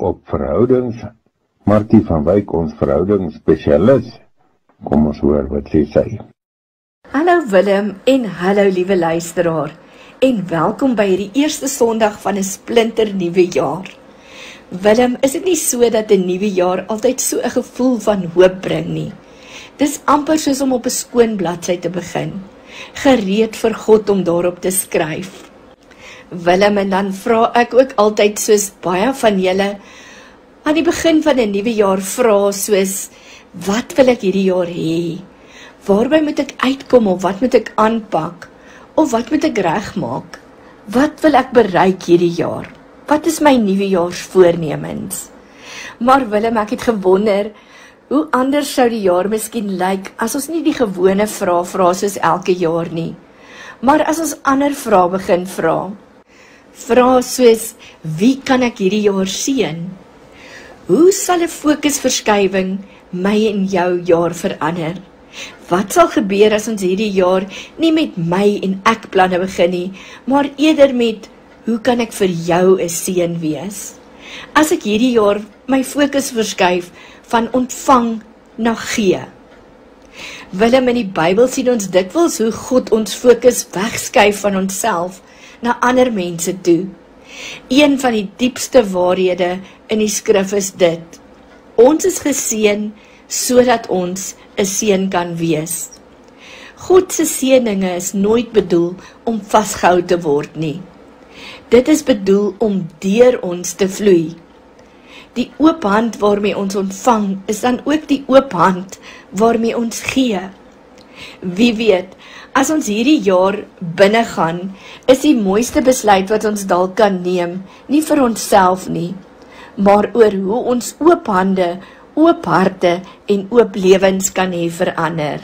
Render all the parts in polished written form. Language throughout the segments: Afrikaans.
op verhoudings. Martie van Wyk, ons verhoudingsspesialis. Kom ons hoor wat sy. Hallo Willem en hallo liewe luisteraar. En welkom by hierdie eerste Sondag van 'n splinter nuwe jaar. Willem, is dit nie so dat 'n nuwe jaar altyd so 'n gevoel van hoop bring nie? Dis amper soos om op 'n skoon bladsy te begin, gereed vir God om daarop te skryf. Willem, en dan vra ek ook altyd soos baie van julle aan die begin van 'n nuwe jaar vra soos, wat wil ek hierdie jaar hê? Waarby moet ek uitkom of wat moet ek aanpak? Of wat moet ek regmaak? Wat wil ek bereik hierdie jaar? Wat is my nuwejaarsvoornemens? Maar Willem, ek het gewonder, hoe anders sou die jaar miskien lyk as ons nie die gewone vrae vra soos elke jaar nie, maar as ons ander vrae begin vra. Vrae soos, wie kan ek hierdie jaar seën? Hoe sal 'n fokusverskywing my en jou jaar verander? Wat sal gebeur as ons hierdie jaar nie met my en ek planne begin nie, maar eerder met, hoe kan ek vir jou 'n seën wees? As ek hierdie jaar my fokus verskuif van ontvang na gee. Willem, in die Bybel sien ons dikwels hoe God ons fokus wegskuif van onsself na ander mense toe. Een van die diepste waarhede in die skrif is dit: ons is geseën sodat ons 'n seën kan wees. God se seëninge is nooit bedoel om vasgehou te word nie. Dit is bedoel om deur ons te vloei. Die oop hand waarmee ons ontvang is dan ook die oop hand waarmee ons gee. Wie weet, as ons hierdie jaar binne gaan, is die mooiste besluit wat ons dalk kan neem, nie vir onsself nie, maar oor hoe ons oop hande, oop harte en oop lewens kan hê verander.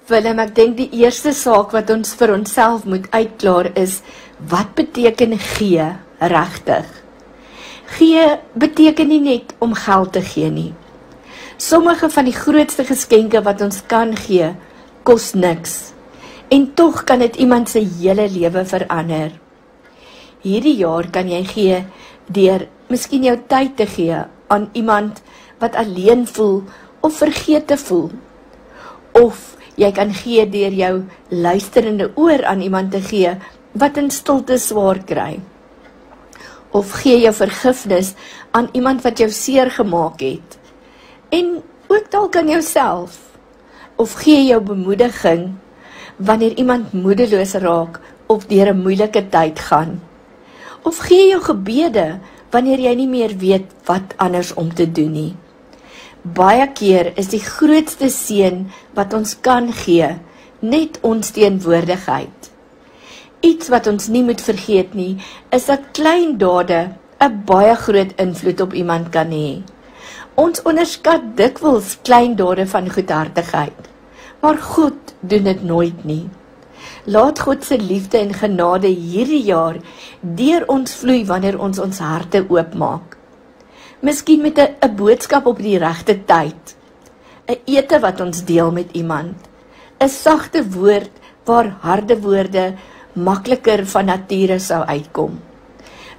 Willem, ek dink die eerste saak wat ons vir onsself moet uitklaar is, wat beteken gee regtig? Gee beteken nie net om geld te gee nie. Sommige van die grootste geskenke wat ons kan gee, kos niks. En tog kan dit iemand se hele lewe verander. Hierdie jaar kan jy gee deur miskien jou tyd te gee aan iemand wat alleen voel of vergeet te voel. Of jy kan gee deur jou luisterende oor aan iemand te gee wat in stilte swaar kry. Of gee jou vergifnis aan iemand wat jou seer gemaak het. En ook dalk aan jouself. Of gee jou bemoediging wanneer iemand moedeloos raak of deur 'n moeilike tyd gaan. Of gee jou gebede wanneer jy nie meer weet wat anders om te doen nie. Baie keer is die grootste seën wat ons kan gee, net ons teenwoordigheid. Iets wat ons nie moet vergeet nie, is dat klein dade 'n baie groot invloed op iemand kan hê. Ons onderskat dikwels klein dade van goedhartigheid, maar God doen dit nooit nie. Laat God se liefde en genade hierdie jaar deur ons vloei wanneer ons ons harte oopmaak. Miskien met 'n boodskap op die regte tyd, 'n ete wat ons deel met iemand, 'n sagte woord waar harde woorde makliker van nature sou uitkom,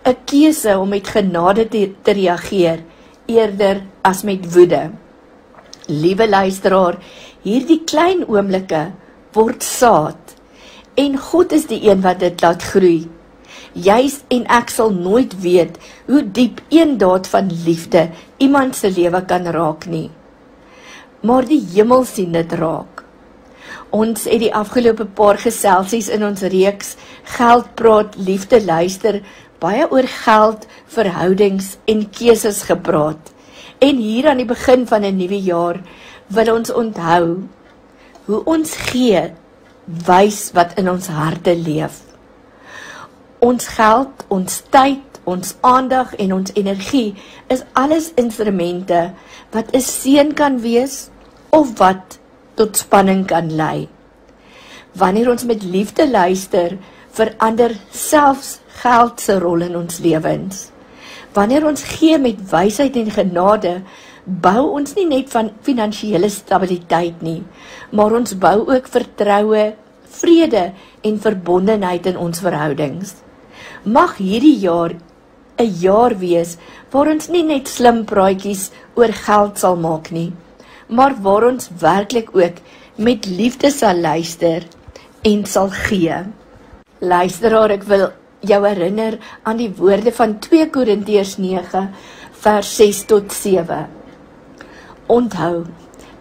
'n keuse om met genade te reageer eerder as met woede. Liewe luisteraar, hierdie klein oomblikke word saad en God is die een wat dit laat groei. Jy en ek sal nooit weet hoe diep een daad van liefde iemand se lewe kan raak nie. Maar die hemel sien dit raak. Ons het die afgelope paar geselsies in ons reeks Geld praat, liefde luister, baie oor geld, verhoudings en keuses gepraat. En hier aan die begin van 'n nuwe jaar wil ons onthou hoe ons gee wys wat in ons harte leef. Ons geld, ons tyd, ons aandag en ons energie is alles instrumente wat 'n seën kan wees of wat tot spanning kan lei. Wanneer ons met liefde luister, verander selfs geld se rol in ons lewens. Wanneer ons gee met wysheid en genade, bou ons nie net van finansiële stabiliteit nie, maar ons bou ook vertroue, vrede en verbondenheid in ons verhoudings. Mag hierdie jaar 'n jaar wees waar ons nie net slim praatjies oor geld sal maak nie, maar waar ons werklik ook met liefde sal luister en sal gee. Luisteraar, ek wil jou herinner aan die woorde van 2 Korintiërs 9 vers 6 tot 7. Onthou,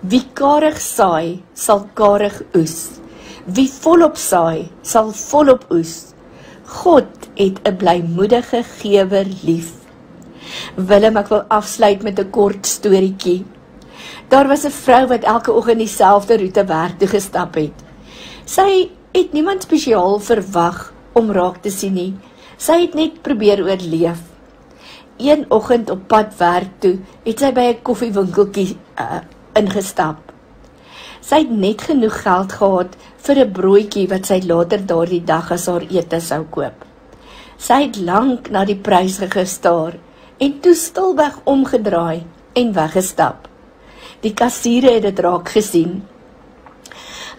wie karig saai, sal karig oes. Wie volop saai, sal volop oes. God het 'n blymoedige gewer lief. Willem, ek wil afsluit met 'n kort storieetjie. Daar was 'n vrou wat elke oggend dieselfde roete werk toe gestap het. Sy het niemand spesiaal verwag om raak te sien nie. Sy het net probeer oorleef. Een oggend op pad werk toe, het sy by 'n koffiewinkeltjie ingestap. Sy het net genoeg geld gehad vir 'n broodjie wat sy later daardie dag as haar ete sou koop. Sy het lank na die prys gestaar en toe stilweg omgedraai en weggestap. Die kassiere het dit raak gesien.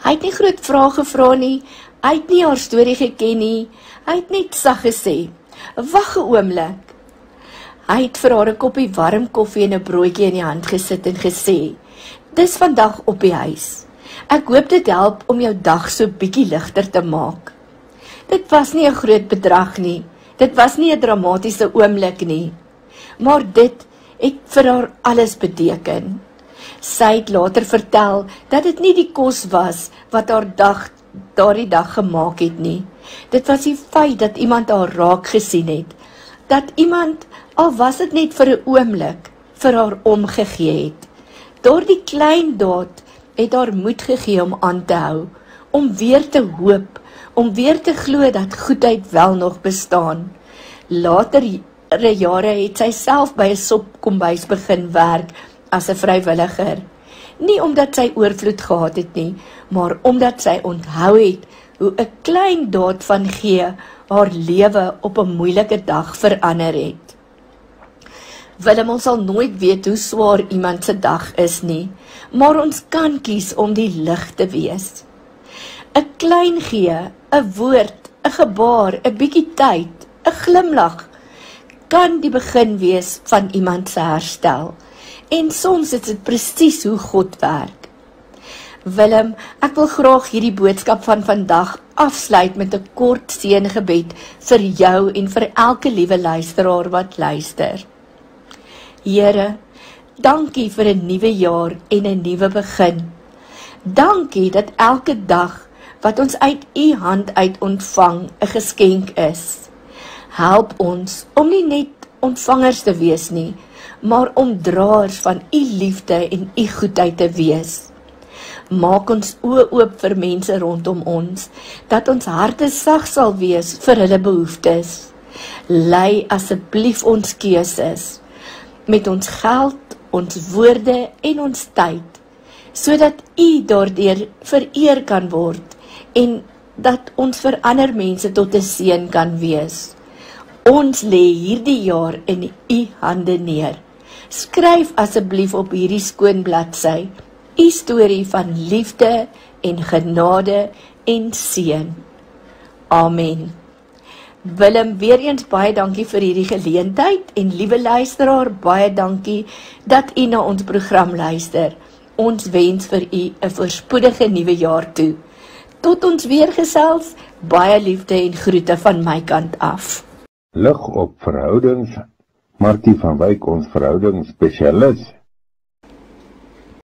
Hy het nie groot vrae gevra nie, hy het nie haar storie geken nie, hy het net sag gesê, "Wag 'n oomblik." Hy het vir haar 'n koppie warm koffie en 'n broodjie in die hand gesit en gesê, "Dis vandag op die huis. Ek hoop dit help om jou dag so bietjie ligter te maak." Dit was nie 'n groot bedrag nie, dit was nie 'n dramatiese oomblik nie, maar dit het vir haar alles beteken. Sy het later vertel dat dit nie die kos was wat haar daardie dag gemaak het nie. Dit was die feit dat iemand haar raak gesien het, dat iemand, al was dit net vir 'n oomblik, vir haar omgegee het. Daardie klein daad het haar moed gegee om aan te hou, om weer te hoop, om weer te glo dat goedheid wel nog bestaan. Later jare het sy self by 'n sopkombuis begin werk as 'n vrywilliger. Nie omdat sy oorvloed gehad het nie, maar omdat sy onthou het hoe 'n klein daad van gee haar lewe op 'n moeilike dag verander het. Willem, ons sal nooit weet hoe swaar iemand se dag is nie, maar ons kan kies om die lig te wees. 'n Klein gee, 'n woord, 'n gebaar, 'n bietjie tyd, 'n glimlag, kan die begin wees van iemand se herstel. En soms is dit presies hoe God werk. Willem, ek wil graag hierdie boodskap van vandag afsluit met 'n kort seëngebed vir jou en vir elke liewe luisteraar wat luister. Here, dankie vir 'n nuwe jaar en 'n nuwe begin. Dankie dat elke dag wat ons uit U hand uit ontvang 'n geskenk is. Help ons om nie net ontvangers te wees nie, maar om draers van U liefde en U goedheid te wees. Maak ons oë oop vir mense rondom ons, dat ons harte sag sal wees vir hulle behoeftes. Lei asseblief ons keuses, met ons geld, ons woorde en ons tyd, sodat U daardeur vereer kan word, en dat ons vir ander mense tot 'n seën kan wees. Ons lê hierdie jaar in U hande neer. Skryf asseblief op hierdie skoon bladsy U storie van liefde en genade en seën. Amen. Willem, weer eens baie dankie vir hierdie geleentheid en liewe luisteraar, baie dankie dat U na ons program luister. Ons wens vir U 'n voorspoedige nuwe jaar toe. Tot ons weer gesels, baie liefde en groete van my kant af. Lig op verhoudings, Martie van Wyk, ons verhoudingsspesialis.